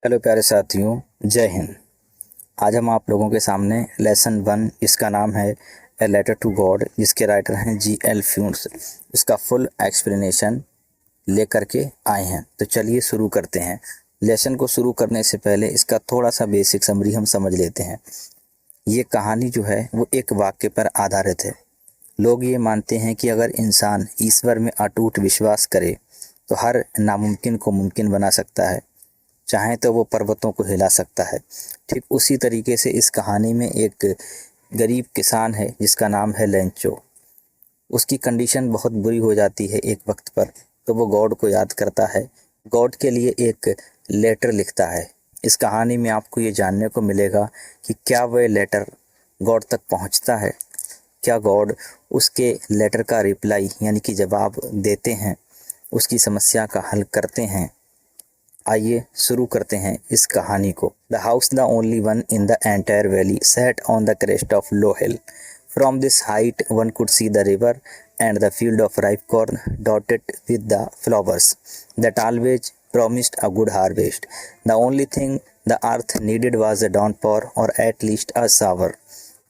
Hello प्यारे साथियों, जय हिंद। आज हम आप लोगों के सामने लेसन 1, इसका नाम है ए लेटर टू गॉड, जिसके राइटर हैं G.L. फ्यून्स। इसका फुल एक्सप्लेनेशन लेकर के आए हैं। तो चलिए शुरू करते हैं। लेसन को शुरू करने से पहले इसका थोड़ा सा बेसिक समरी हम समझ लेते हैं। ये कहानी जो है वो एक वाक्य पर आधारित है। लोग ये मानते हैं कि अगर इंसान ईश्वर में अटूट विश्वास करे तो हर नामुमकिन को मुमकिन बना सकता है, चाहे तो वो पर्वतों को हिला सकता है। ठीक उसी तरीके से इस कहानी में एक गरीब किसान है जिसका नाम है लेंचो। उसकी कंडीशन बहुत बुरी हो जाती है एक वक्त पर, तो वो गॉड को याद करता है, गॉड के लिए एक लेटर लिखता है। इस कहानी में आपको ये जानने को मिलेगा कि क्या वह लेटर गॉड तक पहुंचता है, क्या गॉड उसके लेटर का रिप्लाई यानी कि जवाब देते हैं, उसकी समस्या का हल करते हैं। आइए शुरू करते हैं इस कहानी को। The house, the only one in the entire valley, set on the crest of low hill. From this height one could see the river and the field of ripe corn dotted with the flowers that always promised a good harvest. The only thing the earth needed was a downpour, or at least a shower.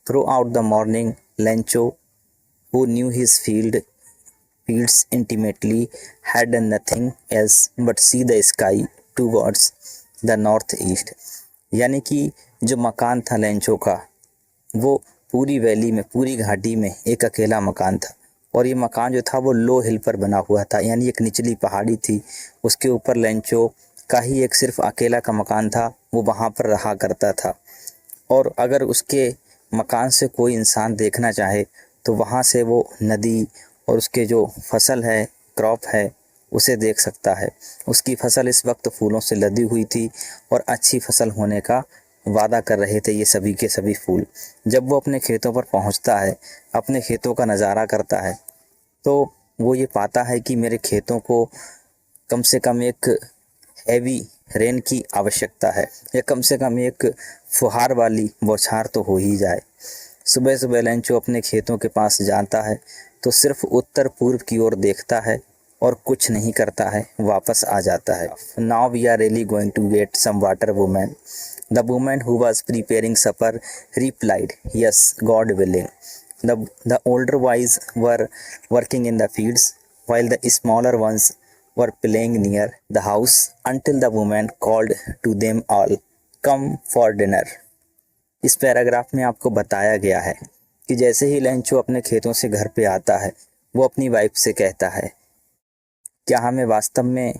Throughout the morning, Lencho, who knew his fields intimately, had done nothing else but see the sky towards the north east। यानी कि जो मकान था Lencho का, वो पूरी valley में, पूरी घाटी में एक अकेला मकान था। और ये मकान जो था वो लो हिल पर बना हुआ था, यानी एक निचली पहाड़ी थी। उसके ऊपर लेंचो का ही एक सिर्फ अकेला का मकान था, वो वहाँ पर रहा करता था। और अगर उसके मकान से कोई इंसान देखना चाहे तो वहाँ से वो नदी और उसके जो फसल है, क्रॉप है, उसे देख सकता है। उसकी फसल इस वक्त फूलों से लदी हुई थी और अच्छी फसल होने का वादा कर रहे थे ये सभी के सभी फूल। जब वो अपने खेतों पर पहुंचता है, अपने खेतों का नज़ारा करता है, तो वो ये पाता है कि मेरे खेतों को कम से कम एक हैवी रेन की आवश्यकता है, या कम से कम एक फुहार वाली बौछार तो हो ही जाए। सुबह सुबह लेंचो अपने खेतों के पास जाता है तो सिर्फ उत्तर पूर्व की ओर देखता है और कुछ नहीं करता है, वापस आ जाता है। Now we are really going to get some water women. The women who was preparing supper replied, yes, God willing. The older boys were working in the fields while the smaller ones were playing near the house until the woman called to them all, "Come for dinner." इस paragraph में आपको बताया गया है कि जैसे ही Lencho अपने खेतों से घर पे आता है, वो अपनी वाइफ से कहता है, क्या हमें वास्तव में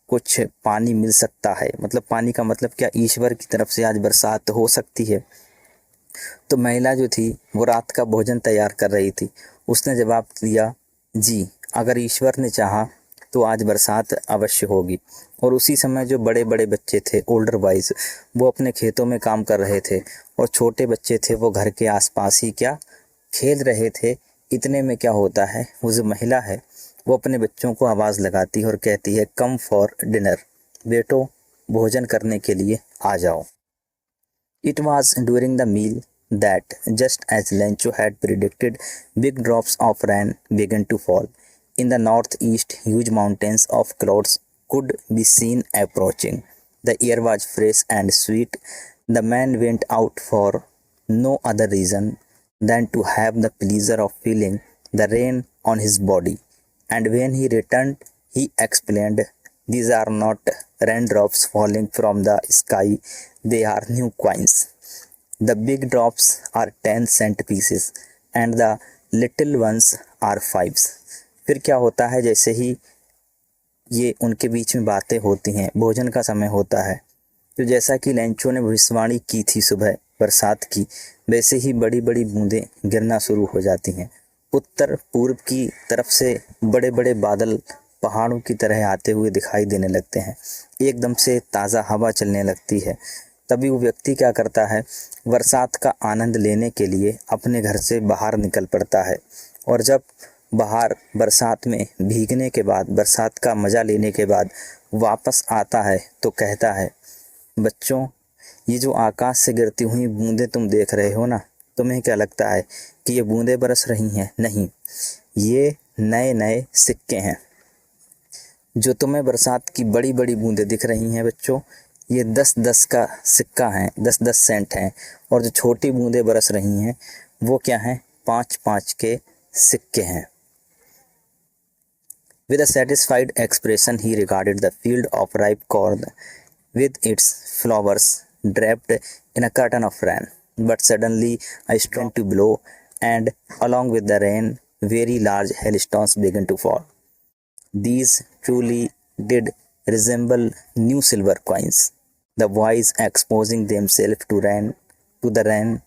कुछ पानी मिल सकता है? मतलब पानी का मतलब क्या, ईश्वर की तरफ से आज बरसात हो सकती है? तो महिला जो थी वो रात का भोजन तैयार कर रही थी। उसने जवाब दिया, जी, अगर ईश्वर ने चाहा तो आज बरसात अवश्य होगी। और उसी समय जो बड़े बड़े बच्चे थे, ओल्डर बॉयज़, वो अपने खेतों में काम कर रहे थे, और छोटे बच्चे थे वो घर के आसपास ही क्या खेल रहे थे। इतने में क्या होता है, वो जो महिला है वो अपने बच्चों को आवाज़ लगाती है और कहती है, कम फॉर डिनर, बेटो भोजन करने के लिए आ जाओ। It was during the meal that, just as Lencho had predicted, big drops of rain began to fall. In the northeast, huge mountains of clouds could be seen approaching. The air was fresh and sweet. The man went out for no other reason than to have the pleasure of feeling the rain on his body. And when he returned, he explained, these are not raindrops falling from the sky, they are new coins. The big drops are 10 cent pieces and the little ones are fives। फिर क्या होता है, जैसे ही ये उनके बीच में बातें होती हैं, भोजन का समय होता है, तो जैसा कि लेंचो ने भविष्यवाणी की थी सुबह बरसात की, वैसे ही बड़ी बड़ी बूंदें गिरना शुरू हो जाती हैं। उत्तर पूर्व की तरफ से बड़े बड़े बादल पहाड़ों की तरह आते हुए दिखाई देने लगते हैं। एकदम से ताज़ा हवा चलने लगती है। तभी वो व्यक्ति क्या करता है, बरसात का आनंद लेने के लिए अपने घर से बाहर निकल पड़ता है। और जब बाहर बरसात में भीगने के बाद, बरसात का मज़ा लेने के बाद वापस आता है तो कहता है, बच्चों, ये जो आकाश से गिरती हुई बूंदें तुम देख रहे हो ना, तुम्हें क्या लगता है कि ये बूंदें बरस रही हैं? नहीं, ये नए नए सिक्के हैं। जो तुम्हें बरसात की बड़ी बड़ी बूंदें दिख रही हैं बच्चों, ये 10-10 का सिक्का है, 10-10 सेंट हैं, और जो छोटी बूंदें बरस रही हैं वो क्या हैं, 5-5 के सिक्के हैं। With a satisfied expression he regarded the field of ripe corn with its flowers draped in a curtain of rain. But suddenly a storm to blow, and along with the rain, very large hailstones began to fall. These truly did resemble new silver coins. The boys exposing themselves to the rain,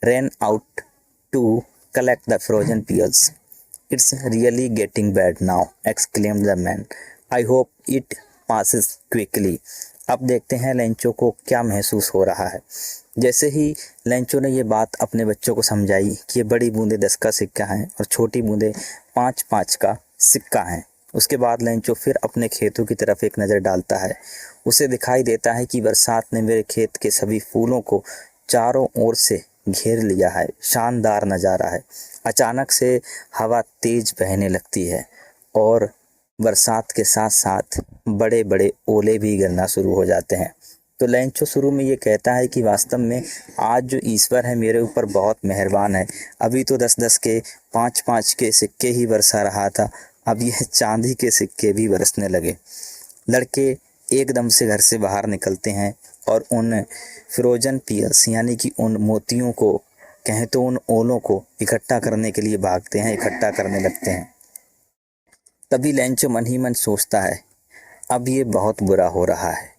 ran out to collect the frozen pears. It's really getting bad now, exclaimed the man. I hope it passes quickly. अब देखते हैं Lencho को क्या महसूस हो रहा है। जैसे ही लेंचो ने ये बात अपने बच्चों को समझाई कि ये बड़ी बूंदे 10 का सिक्का है और छोटी बूंदे 5-5 का सिक्का है, उसके बाद लेंचो फिर अपने खेतों की तरफ एक नज़र डालता है। उसे दिखाई देता है कि बरसात ने मेरे खेत के सभी फूलों को चारों ओर से घेर लिया है। शानदार नज़ारा है। अचानक से हवा तेज बहने लगती है और बरसात के साथ साथ बड़े बड़े ओले भी गिरना शुरू हो जाते हैं। तो लेंचो शुरू में ये कहता है कि वास्तव में आज जो ईश्वर है मेरे ऊपर बहुत मेहरबान है। अभी तो 10-10 के 5-5 के सिक्के ही बरसा रहा था, अब यह चांदी के सिक्के भी बरसने लगे। लड़के एकदम से घर से बाहर निकलते हैं और उन फ्रोजन पियर्स यानी कि उन मोतियों को, कहें तो उन ओलों को इकट्ठा करने के लिए भागते हैं, इकट्ठा करने लगते हैं। तभी लेंचो मन ही मन सोचता है, अब ये बहुत बुरा हो रहा है।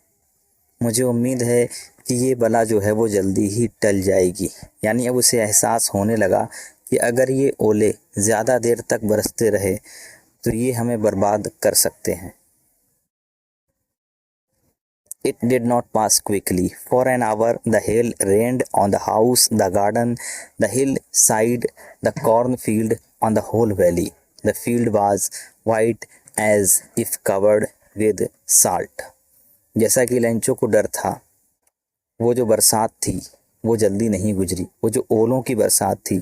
मुझे उम्मीद है कि ये बला जो है वो जल्दी ही टल जाएगी। यानी अब उसे एहसास होने लगा कि अगर ये ओले ज़्यादा देर तक बरसते रहे तो ये हमें बर्बाद कर सकते हैं। It did not pass quickly. For an hour the hail rained on the house, the garden, the hillside, the cornfield, on the whole valley. The field was white as if covered with salt. जैसा कि Lencho को डर था, वो जो बरसात थी वो जल्दी नहीं गुजरी, वो जो ओलों की बरसात थी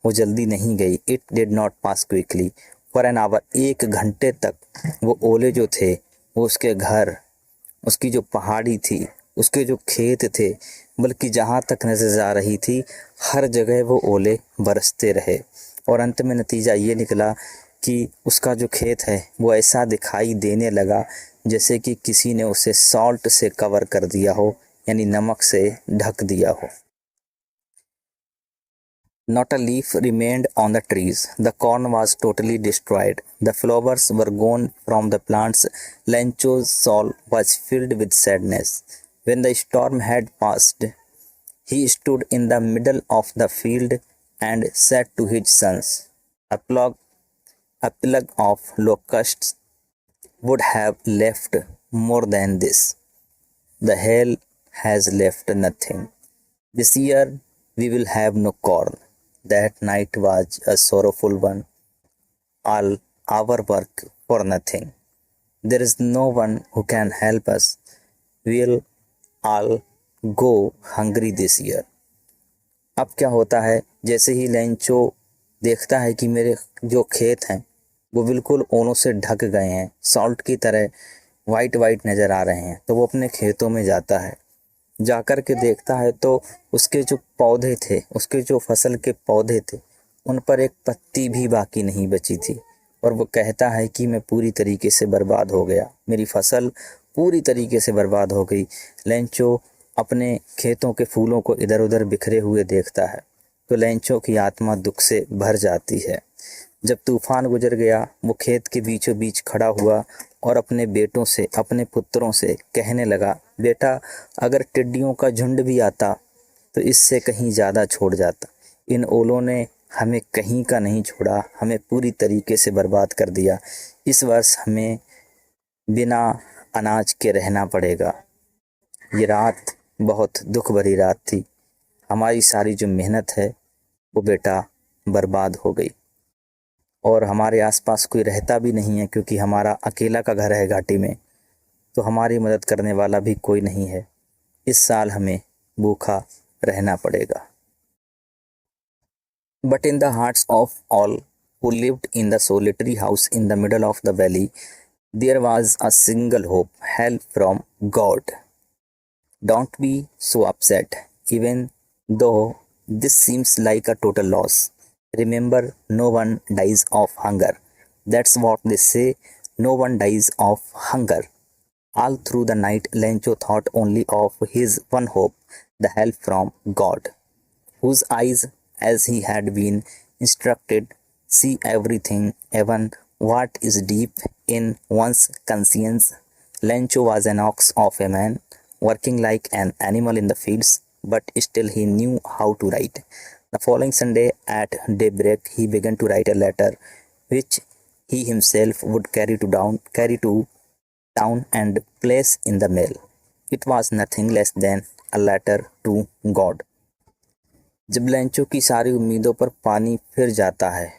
वो जल्दी नहीं गई। It did not pass quickly. For an hour, 1 घंटे तक वो ओले जो थे वो उसके घर, उसकी जो पहाड़ी थी, उसके जो खेत थे, बल्कि जहाँ तक नज़र आ रही थी हर जगह वो ओले बरसते रहे। और अंत में नतीजा ये निकला कि उसका जो खेत है वो ऐसा दिखाई देने लगा जैसे कि किसी ने उसे सॉल्ट से कवर कर दिया हो, यानी नमक से ढक दिया हो। Not a leaf remained on the trees. The corn was totally destroyed. The flowers were gone from the plants. Lencho's soul was filled with sadness. When the storm had passed, he stood in the middle of the field and said to his sons, a plug of locusts would have left more than this. The hail has left nothing. This year we will have no corn. That night was a sorrowful one. All our work for nothing. There is no one who can help us. We'll all go hungry this year. अब क्या होता है, जैसे ही Lencho देखता है कि मेरे जो खेत हैं वो बिल्कुल ओलों से ढक गए हैं, सॉल्ट की तरह वाइट वाइट नज़र आ रहे हैं, तो वो अपने खेतों में जाता है। जाकर के देखता है तो उसके जो पौधे थे, उसके जो फसल के पौधे थे, उन पर एक पत्ती भी बाकी नहीं बची थी। और वो कहता है कि मैं पूरी तरीके से बर्बाद हो गया, मेरी फसल पूरी तरीके से बर्बाद हो गई। लेंचो अपने खेतों के फूलों को इधर उधर बिखरे हुए देखता है तो लेंचो की आत्मा दुख से भर जाती है। जब तूफान गुजर गया, वो खेत के बीचों बीच खड़ा हुआ और अपने बेटों से, अपने पुत्रों से कहने लगा, बेटा अगर टिड्डियों का झुंड भी आता तो इससे कहीं ज़्यादा छोड़ जाता। इन ओलों ने हमें कहीं का नहीं छोड़ा, हमें पूरी तरीके से बर्बाद कर दिया। इस वर्ष हमें बिना अनाज के रहना पड़ेगा। ये रात बहुत दुख भरी रात थी। हमारी सारी जो मेहनत है वो बेटा बर्बाद हो गई और हमारे आसपास कोई रहता भी नहीं है, क्योंकि हमारा अकेला का घर है घाटी में, तो हमारी मदद करने वाला भी कोई नहीं है। इस साल हमें भूखा रहना पड़ेगा। But in the hearts of all who lived in the solitary house in the middle of the valley, there was a single hope, help from God. Don't be so upset, even though this seems like a total loss. Remember, no one dies of hunger. That's what they say, no one dies of hunger. All through the night, Lencho thought only of his one hope, the help from God, whose eyes, as he had been instructed, see everything, even what is deep in one's conscience. Lencho was an ox of a man, working like an animal in the fields, but still he knew how to write. The following Sunday at daybreak, he began to write a letter, which he himself would carry to town and place in the mail. It was nothing less than a letter to God. जब Lencho की सारी उम्मीदों पर पानी फिर जाता है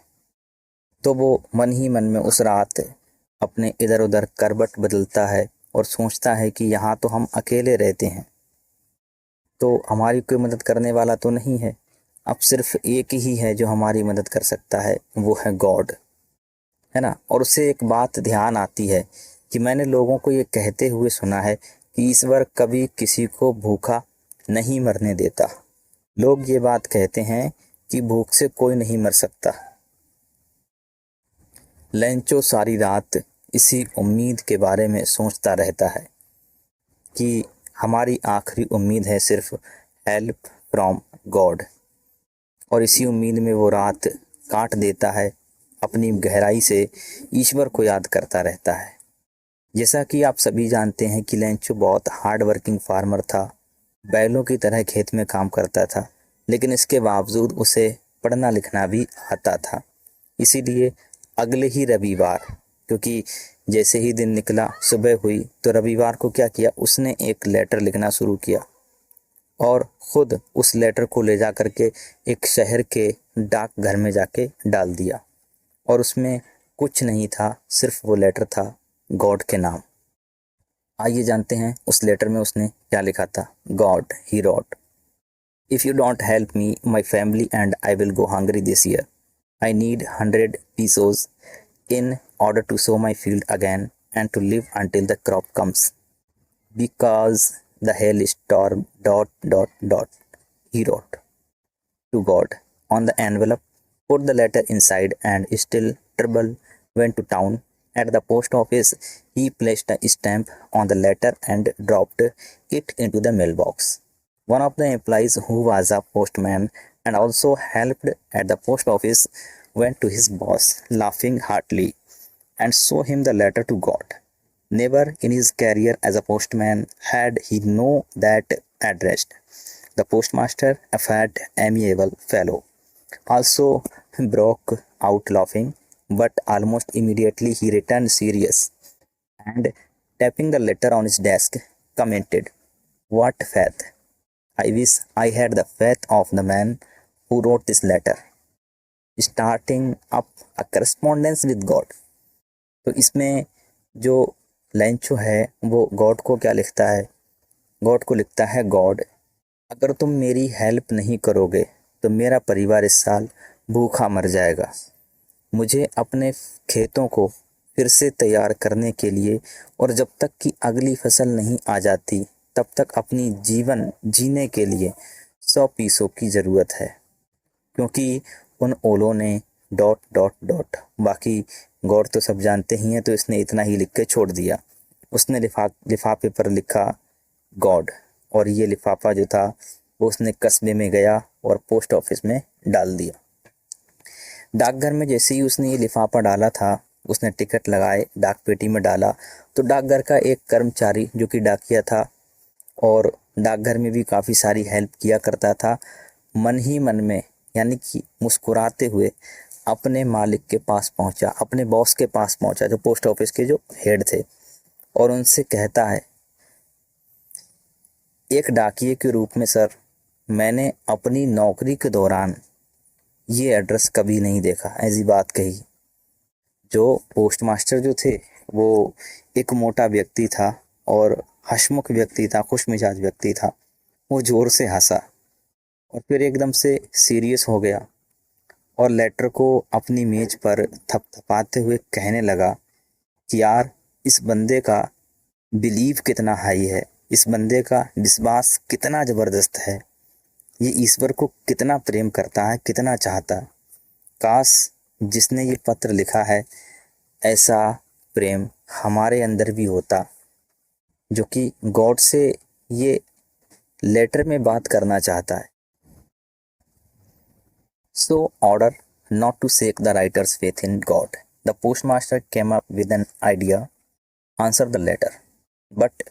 तो वो मन ही मन में उस रात अपने इधर उधर करवट बदलता है और सोचता है कि यहाँ तो हम अकेले रहते हैं, तो हमारी कोई मदद करने वाला तो नहीं है। अब सिर्फ एक ही है जो हमारी मदद कर सकता है, वो है गॉड, है ना। और उसे एक बात ध्यान आती है कि मैंने लोगों को ये कहते हुए सुना है कि ईश्वर कभी किसी को भूखा नहीं मरने देता। लोग ये बात कहते हैं कि भूख से कोई नहीं मर सकता। लेंचो सारी रात इसी उम्मीद के बारे में सोचता रहता है कि हमारी आखिरी उम्मीद है सिर्फ हेल्प फ्रॉम गॉड, और इसी उम्मीद में वो रात काट देता है, अपनी गहराई से ईश्वर को याद करता रहता है। जैसा कि आप सभी जानते हैं कि लेंचो बहुत हार्ड वर्किंग फार्मर था, बैलों की तरह खेत में काम करता था, लेकिन इसके बावजूद उसे पढ़ना लिखना भी आता था। इसीलिए अगले ही रविवार, क्योंकि जैसे ही दिन निकला सुबह हुई, तो रविवार को क्या किया, उसने एक लेटर लिखना शुरू किया और ख़ुद उस लेटर को ले जा कर के एक शहर के डाक घर में जाके डाल दिया। और उसमें कुछ नहीं था, सिर्फ वो लेटर था गॉड के नाम। आइए जानते हैं उस लेटर में उसने क्या लिखा था। God, he wrote, if you don't help me my family and I will go hungry this year. I need 100 pesos in order to sow my field again and to live until the crop comes. Because the hail storm ... He wrote to God on the envelope, put the letter inside, and still trouble went to town. At the post office, he placed a stamp on the letter and dropped it into the mailbox. One of the employees, who was a postman and also helped at the post office, went to his boss, laughing heartily, and showed him the letter to God. Never in his career as a postman had he known that address. The postmaster, a fat, amiable fellow, also broke out laughing, but almost immediately he returned serious and, tapping the letter on his desk, commented, "What faith! I wish I had the faith of the man who wrote this letter, starting up a correspondence with God." तो इसमें जो Lencho है वो God को क्या लिखता है, God को लिखता है, गॉड, अगर तुम मेरी हेल्प नहीं करोगे तो मेरा परिवार इस साल भूखा मर जाएगा। मुझे अपने खेतों को फिर से तैयार करने के लिए और जब तक कि अगली फसल नहीं आ जाती तब तक अपनी जीवन जीने के लिए 100 पीसों की ज़रूरत है, क्योंकि उन ओलों ने ... बाकी गॉड तो सब जानते ही हैं, तो इसने इतना ही लिख के छोड़ दिया। उसने लिफाफे पर लिखा गॉड, और ये लिफाफा जो था वो उसने कस्बे में गया और पोस्ट ऑफिस में डाल दिया। डाकघर में जैसे ही उसने ये लिफाफा डाला था, उसने टिकट लगाए, डाक पेटी में डाला, तो डाकघर का एक कर्मचारी जो कि डाकिया था और डाकघर में भी काफ़ी सारी हेल्प किया करता था, मन ही मन में यानी कि मुस्कुराते हुए अपने मालिक के पास पहुंचा, अपने बॉस के पास पहुंचा, जो पोस्ट ऑफिस के जो हेड थे, और उनसे कहता है, एक डाकिये के रूप में सर, मैंने अपनी नौकरी के दौरान ये एड्रेस कभी नहीं देखा। ऐसी बात कही। जो पोस्टमास्टर जो थे वो एक मोटा व्यक्ति था और हंसमुख व्यक्ति था, खुश मिजाज व्यक्ति था। वो ज़ोर से हंसा और फिर एकदम से सीरियस हो गया और लेटर को अपनी मेज पर थपथपाते हुए कहने लगा कि यार, इस बंदे का बिलीव कितना हाई है, इस बंदे का विश्वास कितना ज़बरदस्त है, ये ईश्वर को कितना प्रेम करता है, कितना चाहता है। काश जिसने ये पत्र लिखा है ऐसा प्रेम हमारे अंदर भी होता, जो कि गॉड से ये लेटर में बात करना चाहता है। So order not to shake the writer's faith in God. The postmaster came up with an idea, answer the letter. But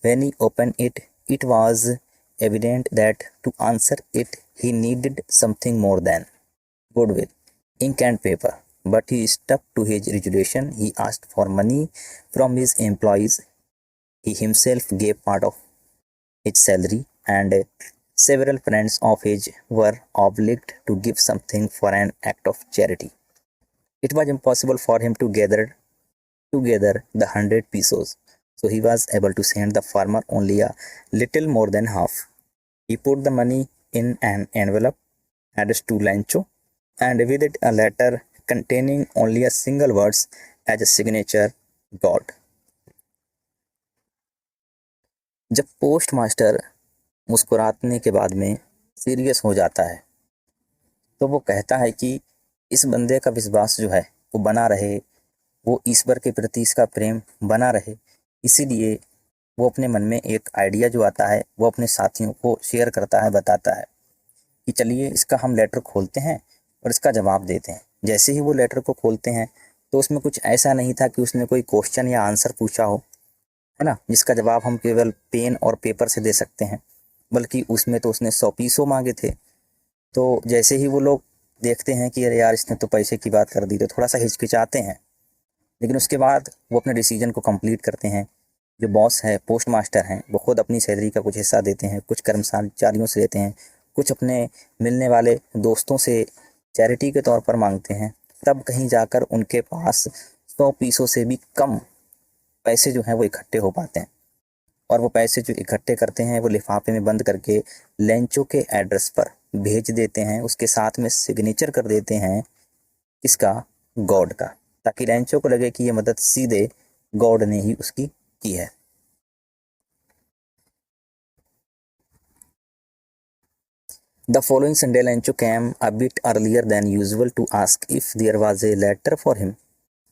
when he opened it, it was evident that to answer it, he needed something more than goodwill, ink and paper. But he stuck to his resolution. He asked for money from his employees. He himself gave part of his salary, and several friends of his were obliged to give something for an act of charity. It was impossible for him to gather together the 100 pesos, so he was able to send the farmer only a little more than half. He put the money in an envelope addressed to Lancho, and with it a letter containing only a single words as a signature, God. जब post master मुस्कुराने के बाद में serious हो जाता है तो वो कहता है कि इस बंदे का विश्वास जो है वो बना रहे, वो ईश्वर के प्रति इसका प्रेम बना रहे। इसीलिए वो अपने मन में एक आइडिया जो आता है वो अपने साथियों को शेयर करता है, बताता है कि चलिए इसका हम लेटर खोलते हैं और इसका जवाब देते हैं। जैसे ही वो लेटर को खोलते हैं तो उसमें कुछ ऐसा नहीं था कि उसने कोई क्वेश्चन या आंसर पूछा हो, है ना, जिसका जवाब हम केवल पेन और पेपर से दे सकते हैं, बल्कि उसमें तो उसने 100 पीसों मांगे थे। तो जैसे ही वो लोग देखते हैं कि अरे यार इसने तो पैसे की बात कर दी, तो थोड़ा सा हिचकिचाते हैं, लेकिन उसके बाद वो अपने डिसीजन को कंप्लीट करते हैं। जो बॉस है, पोस्ट मास्टर हैं, वो खुद अपनी सैलरी का कुछ हिस्सा देते हैं, कुछ कर्मचारियों से लेते हैं, कुछ अपने मिलने वाले दोस्तों से चैरिटी के तौर पर मांगते हैं। तब कहीं जाकर उनके पास 100 पीसों से भी कम पैसे जो हैं वो इकट्ठे हो पाते हैं, और वो पैसे जो इकट्ठे करते हैं वो लिफाफे में बंद करके लेंचो के एड्रेस पर भेज देते हैं। उसके साथ में सिग्नेचर कर देते हैं किसका, गॉड का, ताकि लेंचो को लगे कि ये मदद सीधे गॉड ने ही उसकी की है। The following Sunday, Lencho came a bit earlier than usual to ask if there was a letter for him.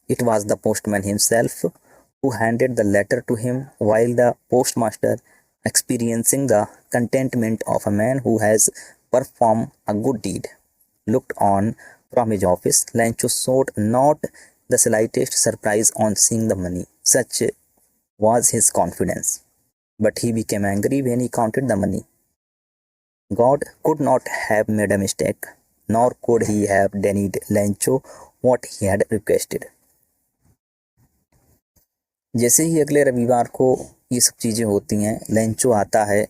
It was the postman himself who handed the letter to him, while the postmaster, experiencing the contentment of a man who has performed a good deed, looked on from his office. Lencho showed not the slightest surprise on seeing the money. Such was his confidence. But he became angry when he counted the money. God could not have made a mistake, nor could he have denied Lencho what he had requested. जैसे ही अगले रविवार को ये सब चीज़ें होती हैं, Lencho आता है,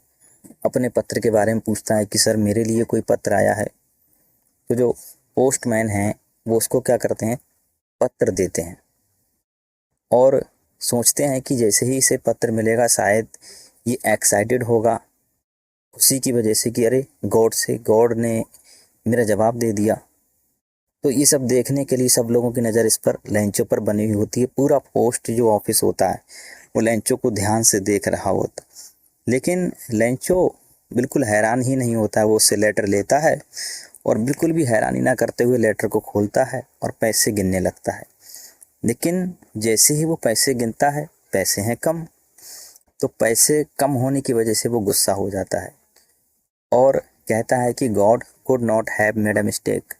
अपने पत्र के बारे में पूछता है कि सर मेरे लिए कोई पत्र आया है। तो जो पोस्टमैन हैं वो उसको क्या करते हैं, पत्र देते हैं, और सोचते हैं कि जैसे ही इसे पत्र मिलेगा शायद ये एक्साइटेड होगा उसी की वजह से कि अरे गॉड ने मेरा जवाब दे दिया। तो ये सब देखने के लिए सब लोगों की नज़र इस पर, लेंचो पर बनी हुई होती है। पूरा पोस्ट जो ऑफिस होता है वो लेंचो को ध्यान से देख रहा होता, लेकिन लेंचो बिल्कुल हैरान ही नहीं होता है। वो उससे लेटर लेता है और बिल्कुल भी हैरानी ना करते हुए लेटर को खोलता है और पैसे गिनने लगता है। लेकिन जैसे ही वो पैसे गिनता है, पैसे हैं कम, तो पैसे कम होने की वजह से वो गुस्सा हो जाता है और कहता है कि God could not have made a mistake,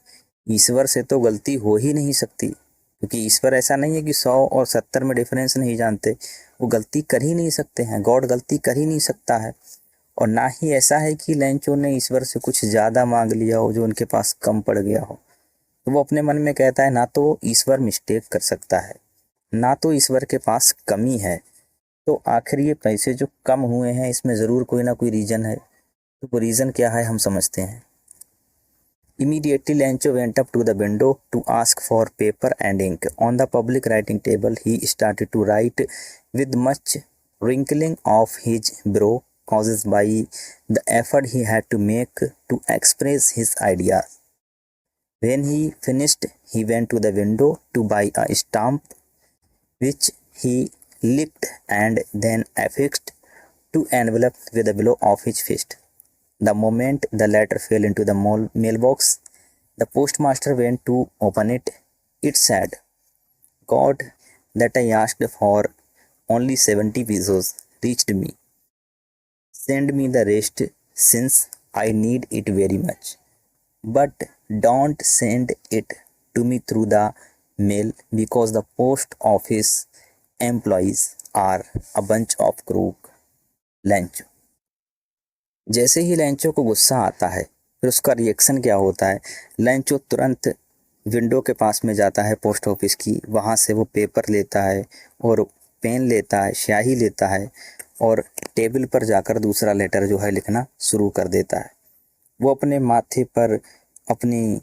ईश्वर से तो गलती हो ही नहीं सकती, क्योंकि ईश्वर ऐसा नहीं है कि 100 और 70 में डिफरेंस नहीं जानते, वो गलती कर ही नहीं सकते हैं, गॉड गलती कर ही नहीं सकता है। और ना ही ऐसा है कि लेंचो ने ईश्वर से कुछ ज़्यादा मांग लिया हो जो उनके पास कम पड़ गया हो। तो वो अपने मन में कहता है ना तो ईश्वर मिस्टेक कर सकता है, ना तो ईश्वर के पास कमी है, तो आखिर ये पैसे जो कम हुए हैं इसमें ज़रूर कोई ना कोई रीज़न है। तो वो रीज़न क्या है हम समझते हैं। Immediately Lencho went up to the window to ask for paper and ink. On the public writing table he started to write with much wrinkling of his brow caused by the effort he had to make to express his ideas. When he finished he went to the window to buy a stamp which he licked and then affixed to envelope with a below of his fist. The moment the letter fell into the mailbox, the postmaster went to open it. It said, God, that I asked for only 70 pesos reached me. Send me the rest since I need it very much. But don't send it to me through the mail because the post office employees are a bunch of crook लैंचो। जैसे ही लैंचो को गुस्सा आता है फिर उसका reaction क्या होता है, लैंचो तुरंत विंडो के पास में जाता है पोस्ट ऑफिस की, वहाँ से वो पेपर लेता है और पेन लेता है, स्याही लेता है और टेबल पर जाकर दूसरा लेटर जो है लिखना शुरू कर देता है। वो अपने माथे पर अपनी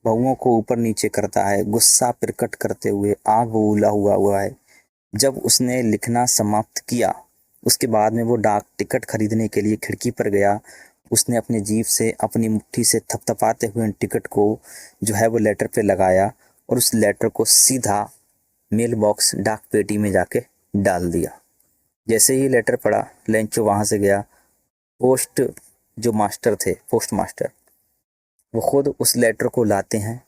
बहुओं को ऊपर नीचे करता है, गुस्सा प्रकट करते हुए, आँख बबूला हुआ है। जब उसने लिखना समाप्त किया उसके बाद में वो डाक टिकट खरीदने के लिए खिड़की पर गया। उसने अपनी जीभ से अपनी मुट्ठी से थपथपाते हुए टिकट को जो है वो लेटर पे लगाया और उस लेटर को सीधा मेल बॉक्स डाक पेटी में जाके डाल दिया। जैसे ही लेटर पड़ा लैंचो वहाँ से गया। पोस्ट मास्टर वो खुद उस लेटर को लाते हैं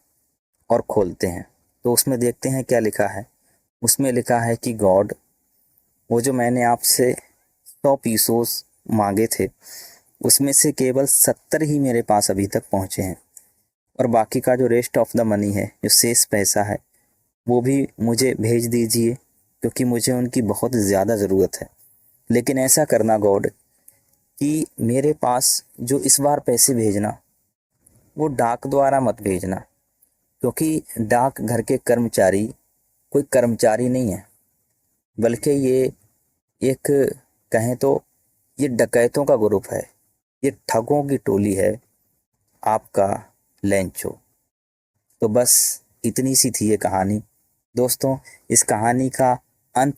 और खोलते हैं तो उसमें देखते हैं क्या लिखा है। उसमें लिखा है कि गॉड, वो जो मैंने आपसे 100 पीसोस मांगे थे उसमें से केवल 70 ही मेरे पास अभी तक पहुँचे हैं और बाकी का जो रेस्ट ऑफ द मनी है, जो शेष पैसा है, वो भी मुझे भेज दीजिए क्योंकि मुझे उनकी बहुत ज़्यादा ज़रूरत है। लेकिन ऐसा करना गॉड कि मेरे पास जो इस बार पैसे भेजना वो डाक द्वारा मत भेजना, क्योंकि डाक घर के कर्मचारी कोई कर्मचारी नहीं है, बल्कि ये एक कहें तो ये डकैतों का ग्रुप है, ये ठगों की टोली है, आपका लैंचो। तो बस इतनी सी थी ये कहानी। दोस्तों, इस कहानी का अंत